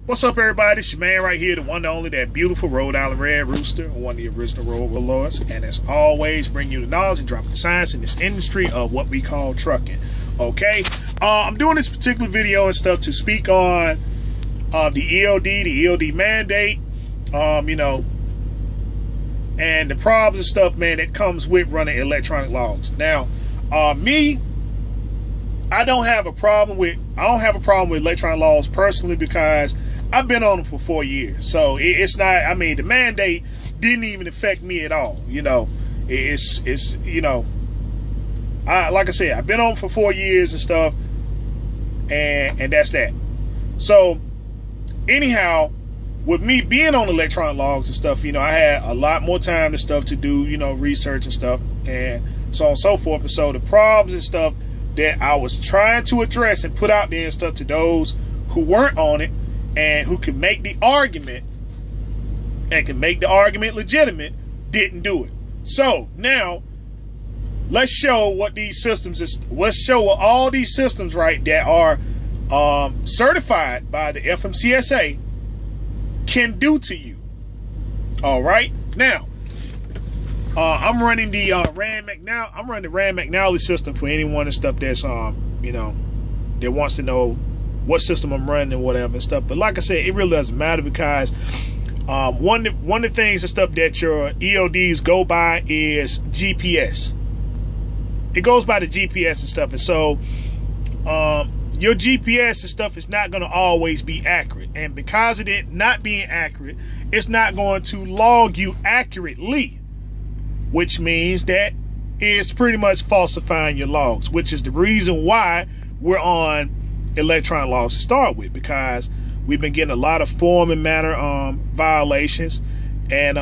What's up, everybody? It's your man right here, the one and only, that beautiful Rhode Island Red Rooster, one of the original road lords. And as always, bring you the knowledge and dropping the science in this industry of what we call trucking. Okay, I'm doing this particular video and stuff to speak on the ELD mandate, and the problems and stuff, man, that comes with running electronic logs. Now, I don't have a problem with electronic logs personally, because I've been on them for 4 years. So it's not, I mean, the mandate didn't even affect me at all. Like I said, I've been on them for 4 years and stuff, and that's that. So anyhow, with me being on electronic logs and stuff, I had a lot more time and stuff to do, research and stuff, and so on and so forth. And so the problems and stuff that I was trying to address and put out there and stuff to those who weren't on it and who could make the argument and can make the argument legitimate, didn't do it. So now let's show what these systems is. Let's show what all these systems, right, that are certified by the FMCSA can do to you. All right, now I'm running the Rand McNally system for anyone and stuff that's that wants to know what system I'm running and whatever and stuff. But like I said, it really doesn't matter, because one of the things and stuff that your ELDs go by is GPS. It goes by the GPS and stuff, and so your GPS and stuff is not going to always be accurate, and because of it not being accurate, it's not going to log you accurately, which means that it's pretty much falsifying your logs, which is the reason why we're on electronic logs to start with, because we've been getting a lot of form and manner violations and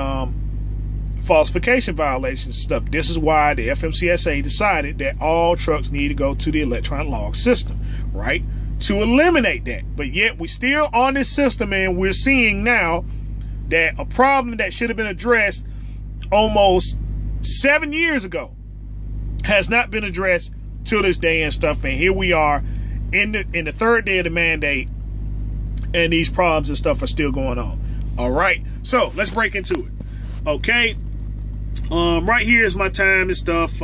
falsification violations and stuff. This is why the FMCSA decided that all trucks need to go to the electronic log system, right, to eliminate that. But yet we still on this system, and we're seeing now that a problem that should have been addressed almost 7 years ago has not been addressed till this day and stuff. And here we are in the third day of the mandate, and these problems and stuff are still going on. All right, so let's break into it. Okay, right here is my time and stuff.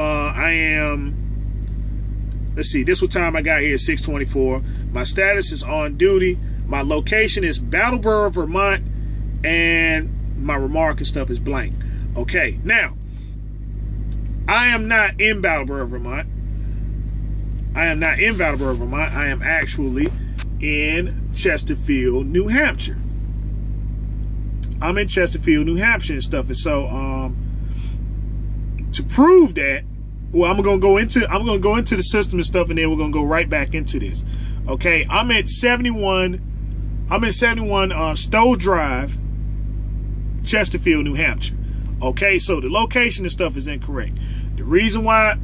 Let's see, this what time I got here, 6:24. My status is on duty. My location is Brattleboro, Vermont, and my remark and stuff is blank. Okay, now I am not in Brattleboro, Vermont. I am actually in Chesterfield, New Hampshire. I'm in Chesterfield, New Hampshire and stuff. And so to prove that, well, I'm gonna go into the system and stuff, and then we're gonna go right back into this. Okay, I'm in 71 Stowe Drive, Chesterfield, New Hampshire. Okay, so the location and stuff is incorrect. The reason why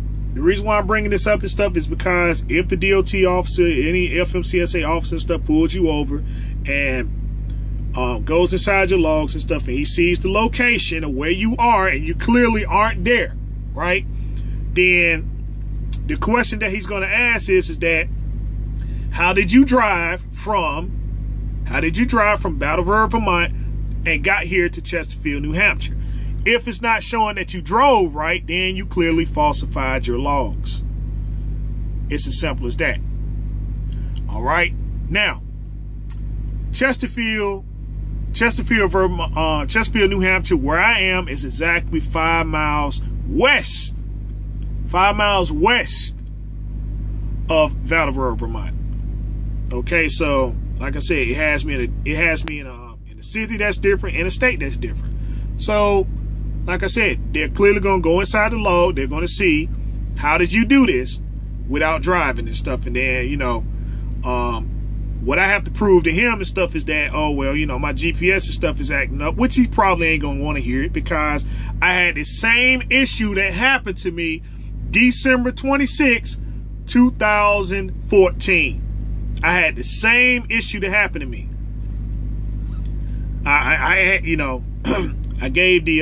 I'm bringing this up and stuff is because if the DOT officer, any FMCSA officer and stuff pulls you over and goes inside your logs and stuff, and he sees the location of where you are and you clearly aren't there, right? Then the question that he's going to ask is that how did you drive from Brattleboro, Vermont, and got here to Chesterfield, New Hampshire? If it's not showing that you drove right, then you clearly falsified your logs. It's as simple as that. All right. Now, Chesterfield, New Hampshire, where I am, is exactly 5 miles west. 5 miles west of Brattleboro, Vermont. Okay, so like I said, it has me in a city that's different, in a state that's different. So, like I said, they're clearly going to go inside the log. They're going to see, how did you do this without driving and stuff? And then, what I have to prove to him and stuff is that, oh, well, my GPS and stuff is acting up, which he probably ain't going to want to hear it, because I had the same issue that happened to me December 26, 2014. I had the same issue that happened to me. I had, I gave the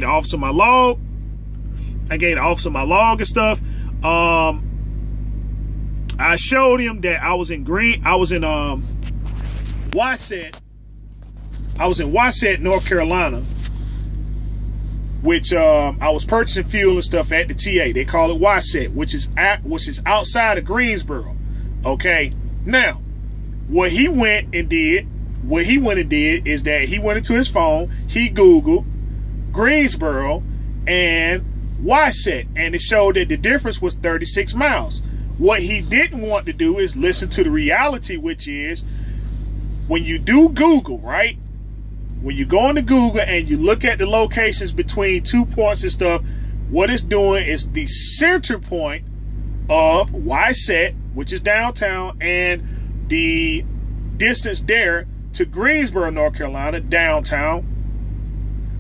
officer my log. I gave the officer my log and stuff. I showed him that I was in Wasset. I was in Wasset, North Carolina, which I was purchasing fuel and stuff at the TA. They call it Wasset, which is outside of Greensboro. Okay. Now, what he went and did is that he went into his phone, he Googled Greensboro and Wasset, and it showed that the difference was 36 miles. What he didn't want to do is listen to the reality, which is when you do Google, right? When you go into Google and you look at the locations between 2 points and stuff, what it's doing is the center point of Wasset, which is downtown, and the distance there to Greensboro, North Carolina, downtown,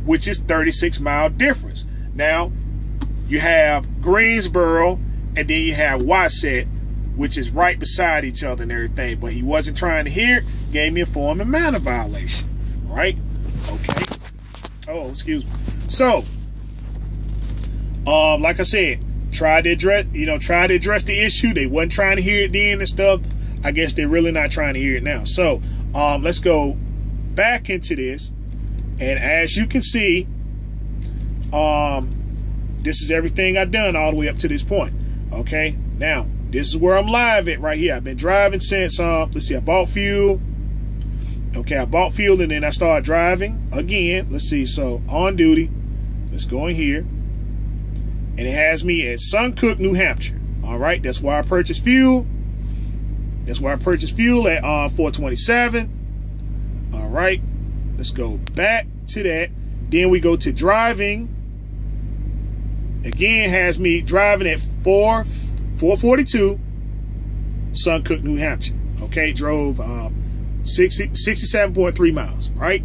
which is 36-mile difference. Now, you have Greensboro, and then you have Wasset, which is right beside each other and everything. But he wasn't trying to hear it, gave me a form and manner violation, right? Okay. Oh, excuse me. So, like I said, tried to address the issue. They wasn't trying to hear it then and stuff. I guess they're really not trying to hear it now. So, let's go back into this. And as you can see, this is everything I've done all the way up to this point. Okay. Now, this is where I'm live at right here. I've been driving since, let's see, I bought fuel. Okay, I bought fuel and then I started driving again. Let's see, so on duty. Let's go in here. And it has me at Suncook, New Hampshire. All right, that's where I purchased fuel. That's where I purchased fuel at 427. All right, let's go back to that. Then we go to driving. Again, has me driving at 442, Suncook, New Hampshire. Okay, drove 67.3 miles, right?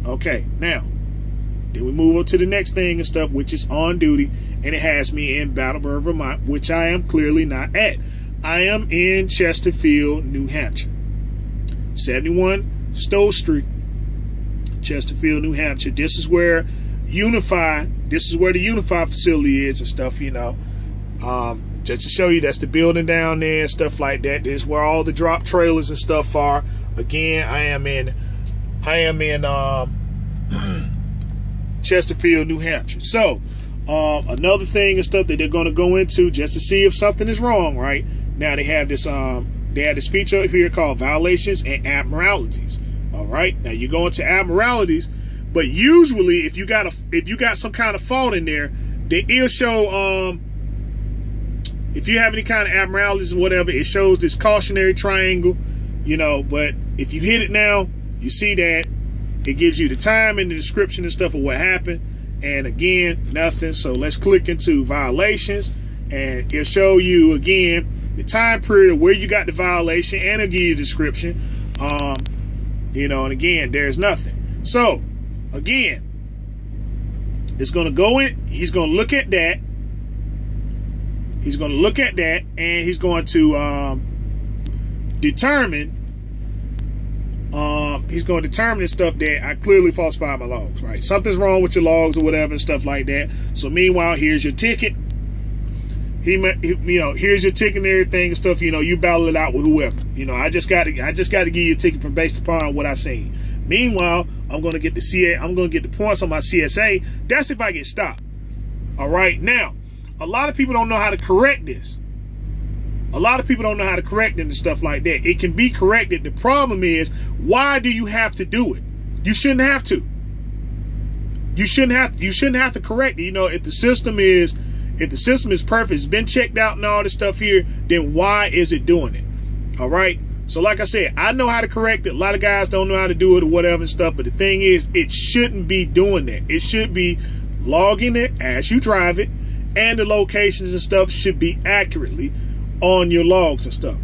Okay, now, then we move on to the next thing and stuff, which is on duty, and it has me in Brattleboro, Vermont, which I am clearly not at. I am in Chesterfield, New Hampshire. 71 Stowe Street, Chesterfield, New Hampshire. This is where the Unify facility is and stuff, you know. Just to show you, that's the building down there and stuff like that. This is where all the drop trailers and stuff are. Again, I am in Chesterfield, New Hampshire. So, another thing and stuff that they're going to go into just to see if something is wrong, right? Now they have this feature here called violations and abnormalities. All right. Now you go into abnormalities, but usually if you got some kind of fault in there, it'll show if you have any kind of abnormalities or whatever, it shows this cautionary triangle, you know. But if you hit it now, you see that it gives you the time and the description and stuff of what happened. And again, nothing. So let's click into violations, and it'll show you again the time period of where you got the violation, and it'll give you a description. You know, and again, there's nothing. So again, it's going to go in. He's going to look at that. He's going to look at that, and he's going to determine. He's going to determine the stuff that I clearly falsified my logs. Right, something's wrong with your logs or whatever and stuff like that. So meanwhile, here's your ticket. You know, here's your ticket and everything and stuff. You know, you battle it out with whoever. You know, I just got to give you a ticket from based upon what I seen. Meanwhile, I'm going to get the points on my CSA. That's if I get stopped. All right, now. A lot of people don't know how to correct this. A lot of people don't know how to correct it and stuff like that. It can be corrected. The problem is, why do you have to do it? You shouldn't have to. You shouldn't have to correct it. You know, if the system is perfect, it's been checked out and all this stuff here, then why is it doing it? All right. So like I said, I know how to correct it. A lot of guys don't know how to do it or whatever and stuff. But the thing is, it shouldn't be doing that. It should be logging it as you drive it. And the locations and stuff should be accurately on your logs and stuff,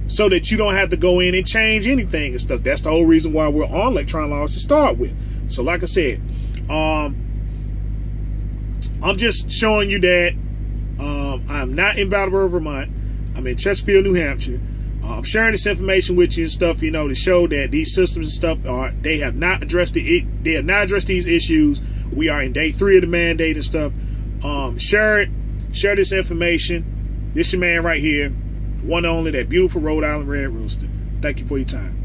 so that you don't have to go in and change anything and stuff. That's the whole reason why we're on electron logs to start with. So like I said, I'm just showing you that I'm not in Brattleboro, Vermont. I'm in Chesterfield, New Hampshire. I'm sharing this information with you and stuff, you know, to show that these systems and stuff they have not addressed these issues. We are in day 3 of the mandate and stuff. Share this information. This your man right here, one and only, that beautiful Rhode Island Red Rooster. Thank you for your time.